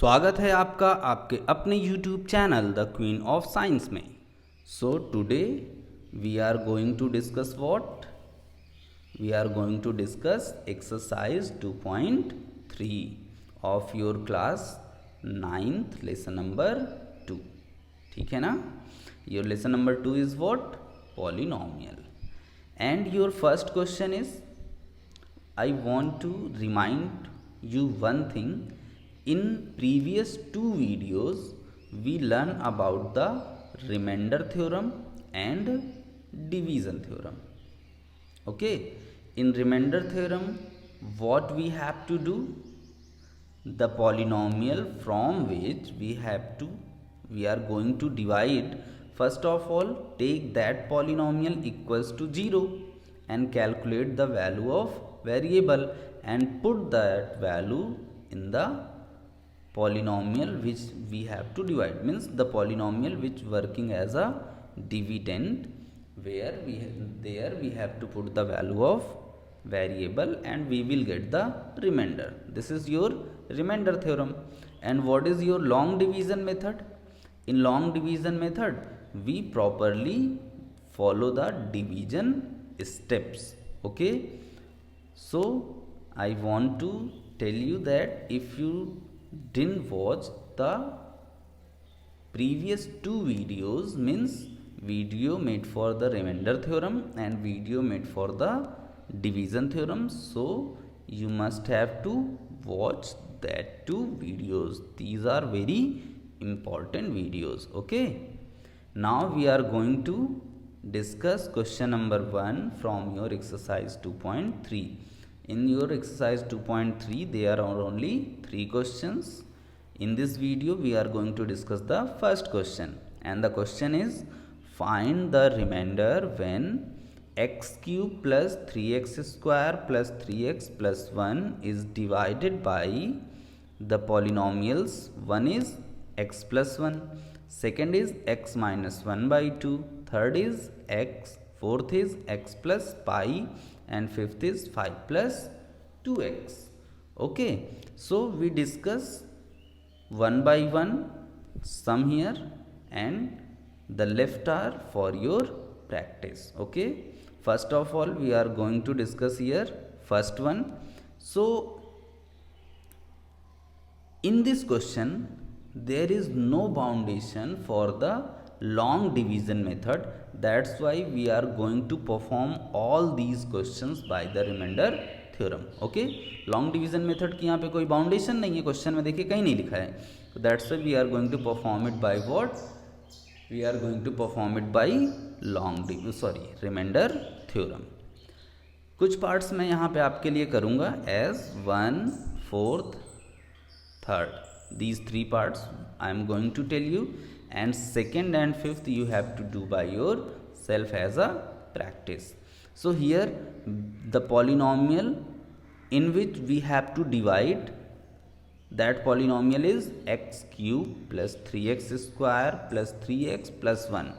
स्वागत है आपका आपके अपने YouTube channel the queen of science में। So today we are going to discuss what we are going to discuss exercise 2.3 of your class 9th lesson number 2। ठीक है ना। Your lesson number 2 is what polynomial and your first question is I want to remind you one thing. In previous two videos, we learn about the remainder theorem and division theorem. Okay, in remainder theorem, what we have to do? The polynomial from which we are going to divide. First of all, take that polynomial equals to 0 and calculate the value of variable and put that value in the polynomial which we have to divide, means the polynomial which working as a dividend, where we have to put the value of variable and we will get the remainder. This is your remainder theorem. And what is your long division method? In long division method, we properly follow the division steps. Okay, so I want to tell you that if you didn't watch the previous two videos, means video made for the remainder theorem and video made for the division theorem, so you must have to watch that two videos. These are very important videos. Okay, now we are going to discuss question number 1 from your exercise 2.3. In your exercise 2.3, there are only 3 questions. In this video, we are going to discuss the first question, and the question is, find the remainder when x cube plus 3x square plus 3x plus 1 is divided by the polynomials. One is x plus 1, second is x minus 1 by 2, third is x, fourth is x plus pi, and fifth is 5 plus 2x. Okay, so we discuss one by one sum here, and the left are for your practice. Okay, first of all we are going to discuss here first one. So in this question there is no foundation for the long division method. That's why we are going to perform all these questions by the remainder theorem. Okay, long division method की यहाँ पे कोई बाउंडेशन नहीं है, question में देखिए कहीं नहीं लिखा है, तो that's why we are going to perform it by what, we are going to perform it by remainder theorem. कुछ पार्ट्स मैं यहाँ पे आपके लिए करूँगा as 1, 4th, 3rd. These 3 parts I am going to tell you, and 2nd and 5th you have to do by yourself as a practice. So here the polynomial in which we have to divide, that polynomial is x cube plus 3x square plus 3x plus 1.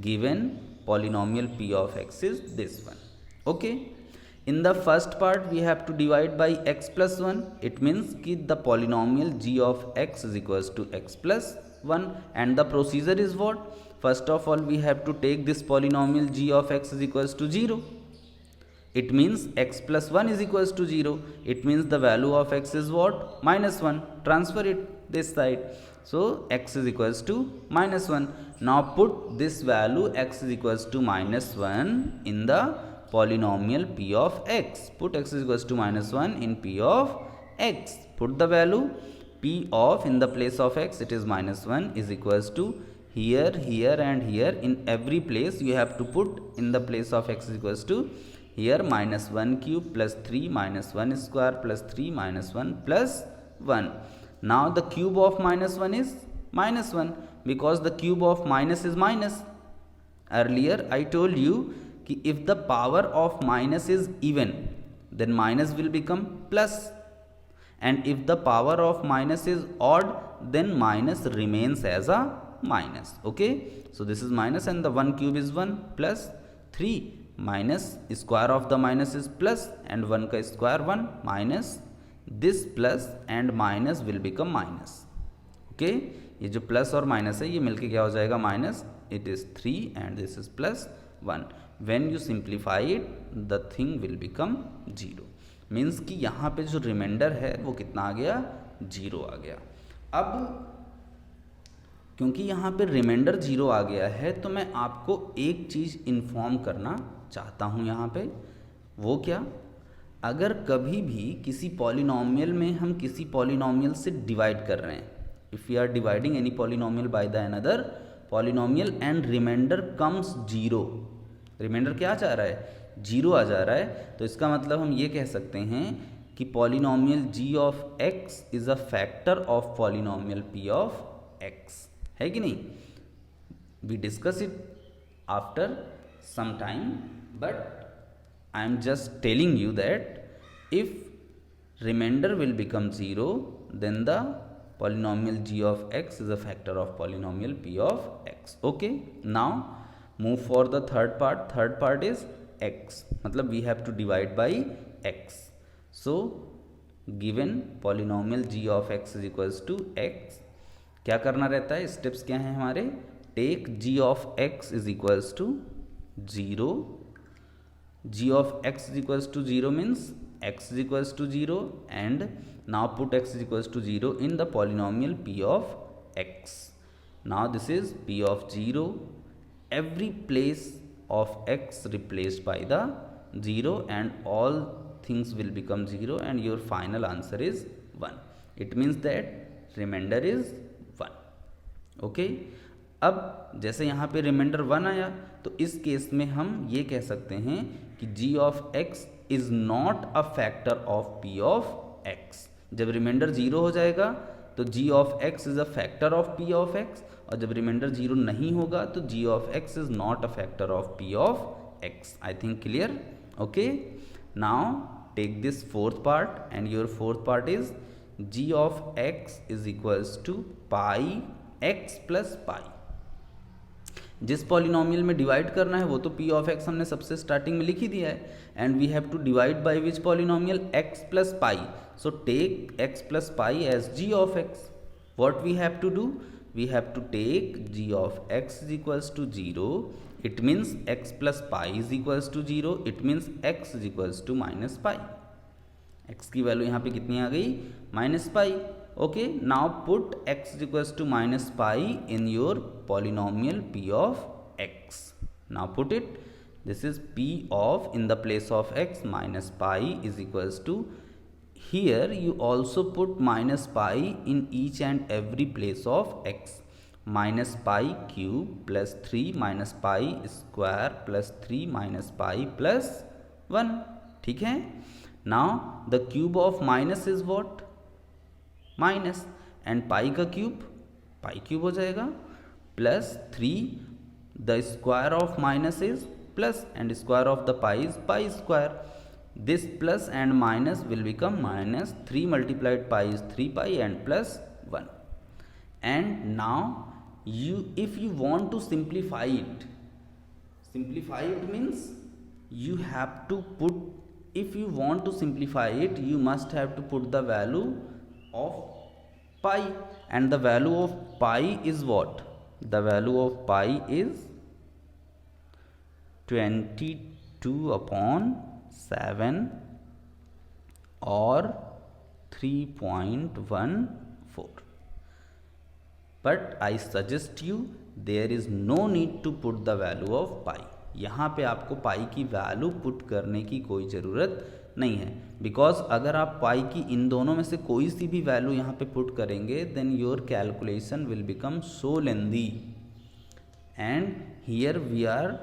Given polynomial p of x is this one. Okay, in the first part we have to divide by x plus 1. It means कि the polynomial g of x is equals to x plus 1, and the procedure is what? First of all we have to take this polynomial g of x is equals to 0. It means x plus 1 is equals to 0. It means the value of x is what? Minus 1. Transfer it this side. So x is equals to minus 1. Now put this value x is equals to minus 1 in the polynomial p of x. Put x is equals to minus 1 in p of x. Put the value p of, in the place of x it is minus 1, is equals to here, here and here. In every place you have to put in the place of x is equals to here minus 1 cube plus 3 minus 1 square plus 3 minus 1 plus 1. Now the cube of minus 1 is minus 1, because the cube of minus is minus. Earlier I told you कि if the power of minus is even, then minus will become plus, and if the power of minus is odd, then minus remains as a minus. Okay, so this is minus, and the 1 cube is 1 plus 3 minus square of the minus is plus, and 1 ka square 1 minus this plus and minus will become minus. Okay, ये जो plus और minus है ये मिलके क्या हो जाएगा minus, it is 3 and this is plus 1. When you simplify it the thing will become 0. Means कि यहाँ पे जो रिमाइंडर है वो कितना आ गया, 0 आ गया. अब क्योंकि यहाँ पे रिमाइंडर 0 आ गया है तो मैं आपको एक चीज़ इन्फॉर्म करना चाहता हूँ यहाँ पे. वो क्या, अगर कभी भी किसी पॉलिनोमियल में हम किसी पॉलिनोमियल से डिवाइड कर रहे हैं, if you are dividing any polynomial by the another polynomial and remainder comes 0, remainder क्या जा रहा है, 0 आ जा रहा है, तो इसका मतलब हम ये कह सकते हैं कि polynomial g of x is a factor of polynomial p of x, है कि नहीं. We discuss it after some time, but I am just telling you that if remainder will become 0, then the polynomial g of x is a factor of polynomial p of x. Okay, now move for the third part. Third part is x, मतलब we have to divide by x. So given polynomial g of x is equals to x, क्या करना रहता है, steps क्या हैं हमारे, take g of x is equals to 0. g of x is equals to 0 means x is equals to 0, and now put x is equals to 0 in the polynomial p of x. Now this is p of 0, every place of x replaced by the 0 and all things will become 0 and your final answer is 1. It means that remainder is 1. Okay, अब जैसे यहाँ पे reminder 1 आया तो इस case में हम ये कह सकते हैं कि g of x is not a factor of p of x. जब रिमाइंडर 0 हो जाएगा तो g of x is a factor of p of x, और जब रिमाइंडर 0 नहीं होगा तो g of x is not a factor of p of x. I think clear. Okay, now take this fourth part and your fourth part is g of x is equals to pi x plus पाई. जिस polynomial में divide करना है वो तो p of x हमने सबसे starting में लिख ही दिया है, and we have to divide by which polynomial, x plus pi. So take x plus pi as g of x. What we have to do, we have to take g of x is equals to 0. It means x plus pi is equals to 0. It means x is equals to minus pi. x की value यहाँ पे कितनी आ गई, minus pi. Okay, now put x is equals to minus pi in your polynomial p of x. Now put it, this is p of, in the place of x, minus pi is equals to, here you also put minus pi in each and every place of x. Minus pi cube plus 3 minus pi square plus 3 minus pi plus 1. ठीक है. Now the cube of minus is what, minus, and pi का cube, पाई cube हो जाएगा, plus 3, the square of minus is plus and square of the pi is pi square. This plus and minus will become minus 3 multiplied pi is 3 pi and plus 1. And now you, if you want to simplify it means you have to put, if you want to simplify it you must have to put the value of pi, and the value of pi is what, the value of pi is 22 upon 7 or 3.14. But I suggest you there is no need to put the value of pi. यहाँ पे आपको पाई की value put करने की कोई ज़रूरत नहीं है, बिकॉज अगर आप पाई की इन दोनों में से कोई सी भी वैल्यू यहाँ पे पुट करेंगे then your calculation will become so lengthy, and here we are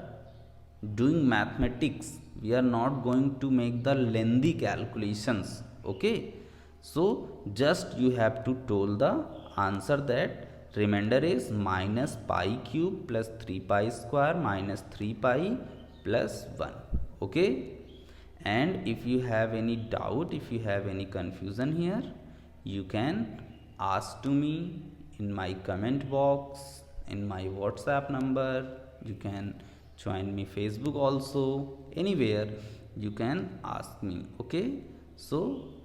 doing mathematics, we are not going to make the lengthy calculations. Okay, so just you have to told the answer that remainder is minus pi cube plus 3 pi square minus 3 pi plus 1. Okay, and if you have any doubt, if you have any confusion here, you can ask to me in my comment box, in my WhatsApp number. You can join me Facebook also, anywhere you can ask me. Okay, So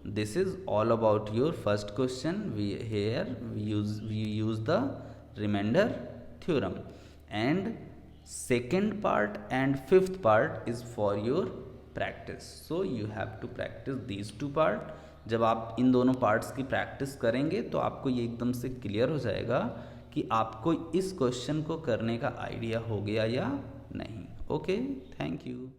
this is all about your first question. We use the remainder theorem, and second part and fifth part is for your practice. So you have to practice these two part. जब आप इन दोनों parts की practice करेंगे तो आपको ये एकदम से क्लियर हो जाएगा कि आपको इस क्वेश्चन को करने का आइडिया हो गया या नहीं. Okay, thank you.